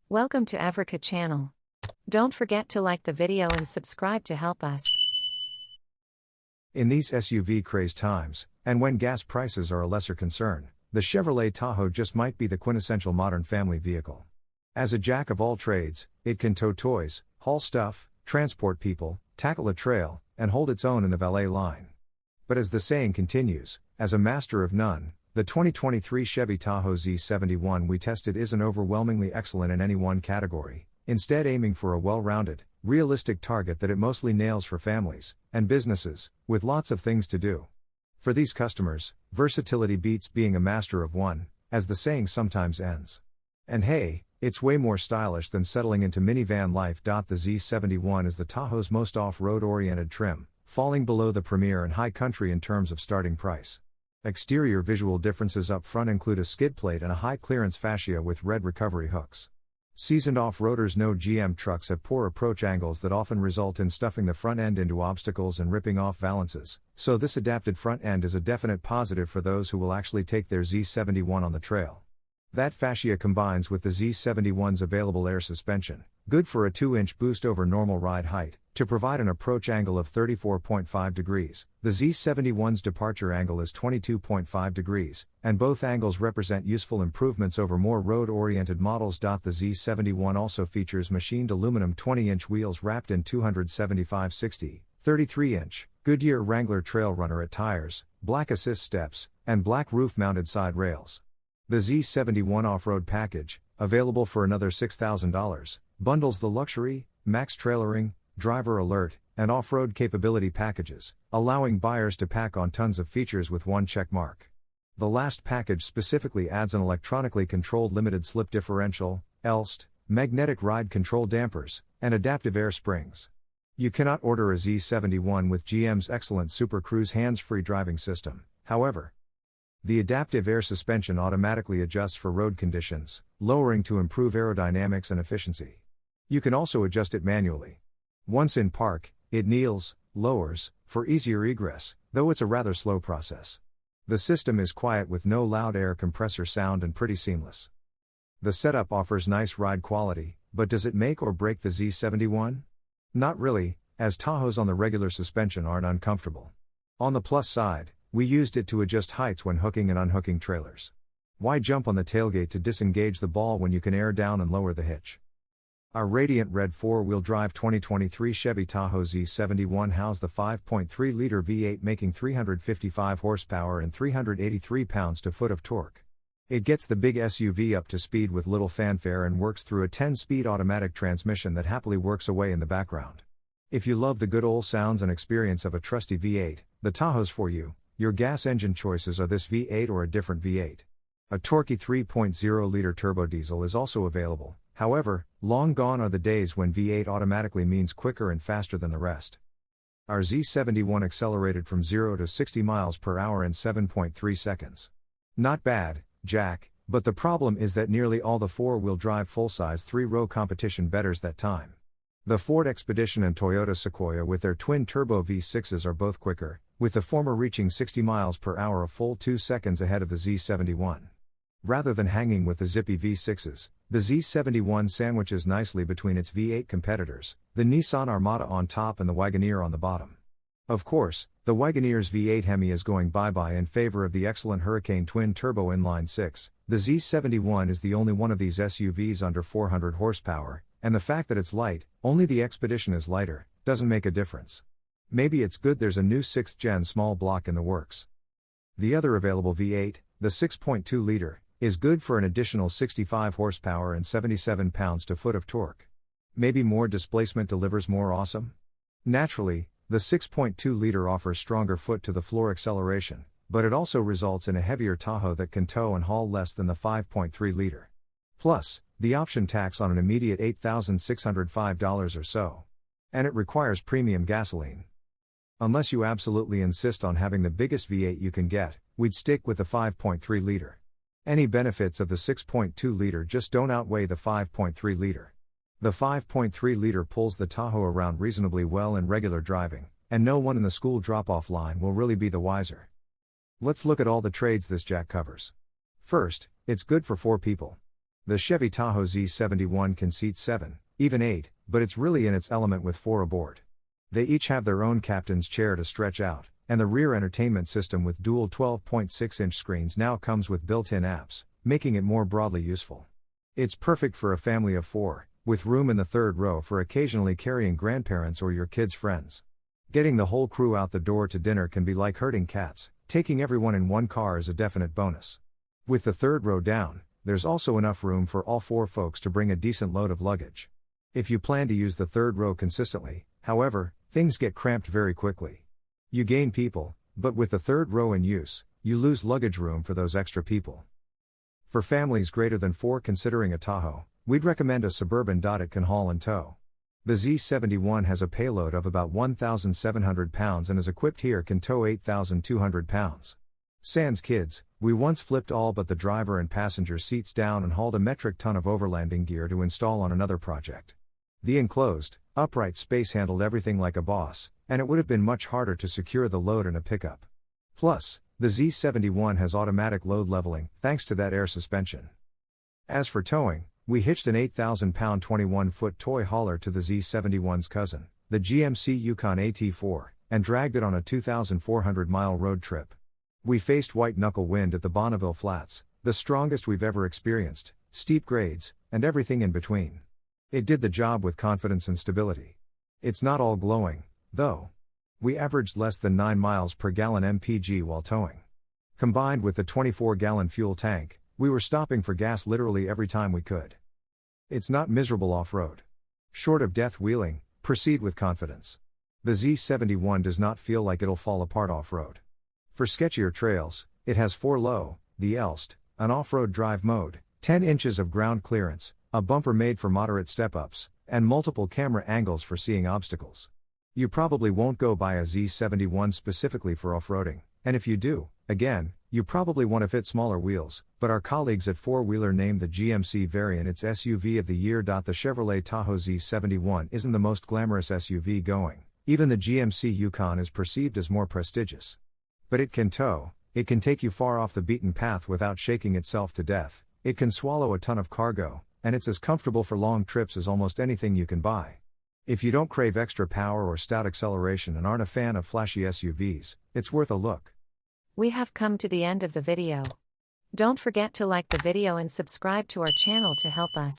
Welcome to Africa channel. Don't forget to like the video and subscribe to help us. In these SUV-crazed times, and when gas prices are a lesser concern, the Chevrolet Tahoe just might be the quintessential modern family vehicle. As a jack of all trades, it can tow toys, haul stuff, transport people, tackle a trail, and hold its own in the valet line. But as the saying continues, as a master of none, the 2023 Chevy Tahoe Z71 we tested isn't overwhelmingly excellent in any one category, instead aiming for a well-rounded, realistic target that it mostly nails for families and businesses, with lots of things to do. For these customers, versatility beats being a master of one, as the saying sometimes ends. And hey, it's way more stylish than settling into minivan life. The Z71 is the Tahoe's most off-road oriented trim, falling below the Premier and High Country in terms of starting price. Exterior visual differences up front include a skid plate and a high-clearance fascia with red recovery hooks. Seasoned off-roaders know GM trucks have poor approach angles that often result in stuffing the front end into obstacles and ripping off valances, so this adapted front end is a definite positive for those who will actually take their Z71 on the trail. That fascia combines with the Z71's available air suspension, good for a 2-inch boost over normal ride height, to provide an approach angle of 34.5 degrees. The Z71's departure angle is 22.5 degrees, and both angles represent useful improvements over more road-oriented models. The Z71 also features machined aluminum 20-inch wheels wrapped in 275/60, 33-inch, Goodyear Wrangler Trail Runner tires, black assist steps, and black roof-mounted side rails. The Z71 off-road package, available for another $6,000, bundles the luxury, max trailering, driver alert, and off-road capability packages, allowing buyers to pack on tons of features with one check mark. The last package specifically adds an electronically controlled limited slip differential, ELST, magnetic ride control dampers, and adaptive air springs. You cannot order a Z71 with GM's excellent Super Cruise hands-free driving system, however. The adaptive air suspension automatically adjusts for road conditions, lowering to improve aerodynamics and efficiency. You can also adjust it manually. Once in park, it kneels, lowers, for easier egress, though it's a rather slow process. The system is quiet with no loud air compressor sound and pretty seamless. The setup offers nice ride quality, but does it make or break the Z71? Not really, as Tahoes on the regular suspension aren't uncomfortable. On the plus side, we used it to adjust heights when hooking and unhooking trailers. Why jump on the tailgate to disengage the ball when you can air down and lower the hitch? Our radiant red 4-wheel drive 2023 Chevy Tahoe Z71 housed the 5.3-liter V8 making 355 horsepower and 383 pounds-to-foot of torque. It gets the big SUV up to speed with little fanfare and works through a 10-speed automatic transmission that happily works away in the background. If you love the good old sounds and experience of a trusty V8, the Tahoe's for you. Your gas engine choices are this V8 or a different V8. A torquey 3.0-liter turbo diesel is also available. However, long gone are the days when V8 automatically means quicker and faster than the rest. Our Z71 accelerated from 0 to 60 miles per hour in 7.3 seconds. Not bad, Jack, but the problem is that nearly all the 4-wheel drive full-size 3-row competition betters that time. The Ford Expedition and Toyota Sequoia with their twin-turbo V6s are both quicker, with the former reaching 60 miles per hour a full 2 seconds ahead of the Z71. Rather than hanging with the zippy V6s, the Z71 sandwiches nicely between its V8 competitors, the Nissan Armada on top and the Wagoneer on the bottom. Of course, the Wagoneer's V8 Hemi is going bye-bye in favor of the excellent Hurricane twin-turbo inline-6. The Z71 is the only one of these SUVs under 400 horsepower, and the fact that it's light, only the Expedition is lighter, doesn't make a difference. Maybe it's good there's a new 6th-gen small block in the works. The other available V8, the 6.2-liter, is good for an additional 65 horsepower and 77 pounds-to-foot of torque. Maybe more displacement delivers more awesome? Naturally, the 6.2-liter offers stronger foot-to-the-floor acceleration, but it also results in a heavier Tahoe that can tow and haul less than the 5.3-liter. Plus, the option tax on an immediate $8,605 or so. And it requires premium gasoline. Unless you absolutely insist on having the biggest V8 you can get, we'd stick with the 5.3-liter. Any benefits of the 6.2-liter just don't outweigh the 5.3-liter. The 5.3-liter pulls the Tahoe around reasonably well in regular driving, and no one in the school drop-off line will really be the wiser. Let's look at all the trades this jack covers. First, it's good for 4 people. The Chevy Tahoe Z71 can seat 7, even 8, but it's really in its element with 4 aboard. They each have their own captain's chair to stretch out, and the rear entertainment system with dual 12.6-inch screens now comes with built-in apps, making it more broadly useful. It's perfect for a family of 4, with room in the third row for occasionally carrying grandparents or your kids' friends. Getting the whole crew out the door to dinner can be like herding cats. Taking everyone in one car is a definite bonus. With the third row down, there's also enough room for all 4 folks to bring a decent load of luggage. If you plan to use the third row consistently, however, things get cramped very quickly. You gain people, but with the third row in use, you lose luggage room for those extra people. For families greater than 4 considering a Tahoe, we'd recommend a Suburban it can haul and tow. The Z71 has a payload of about 1,700 pounds and is equipped here can tow 8,200 pounds. Sans kids, we once flipped all but the driver and passenger seats down and hauled a metric ton of overlanding gear to install on another project. The enclosed, upright space handled everything like a boss, and it would have been much harder to secure the load in a pickup. Plus, the Z71 has automatic load leveling, thanks to that air suspension. As for towing, we hitched an 8,000-pound 21-foot toy hauler to the Z71's cousin, the GMC Yukon AT4, and dragged it on a 2,400-mile road trip. We faced white-knuckle wind at the Bonneville Flats, the strongest we've ever experienced, steep grades, and everything in between. It did the job with confidence and stability. It's not all glowing, though. We averaged less than 9 miles per gallon MPG while towing. Combined with the 24-gallon fuel tank, we were stopping for gas literally every time we could. It's not miserable off-road. Short of death wheeling, proceed with confidence. The Z71 does not feel like it'll fall apart off-road. For sketchier trails, it has 4 low, the Elst, an off-road drive mode, 10 inches of ground clearance, a bumper made for moderate step-ups, and multiple camera angles for seeing obstacles. You probably won't go buy a Z71 specifically for off-roading, and if you do, again, you probably want to fit smaller wheels, but our colleagues at 4-Wheeler named the GMC variant its SUV of the year. The Chevrolet Tahoe Z71 isn't the most glamorous SUV going, even the GMC Yukon is perceived as more prestigious. But it can tow, it can take you far off the beaten path without shaking itself to death, it can swallow a ton of cargo, and it's as comfortable for long trips as almost anything you can buy. If you don't crave extra power or stout acceleration and aren't a fan of flashy SUVs, it's worth a look. We have come to the end of the video. Don't forget to like the video and subscribe to our channel to help us.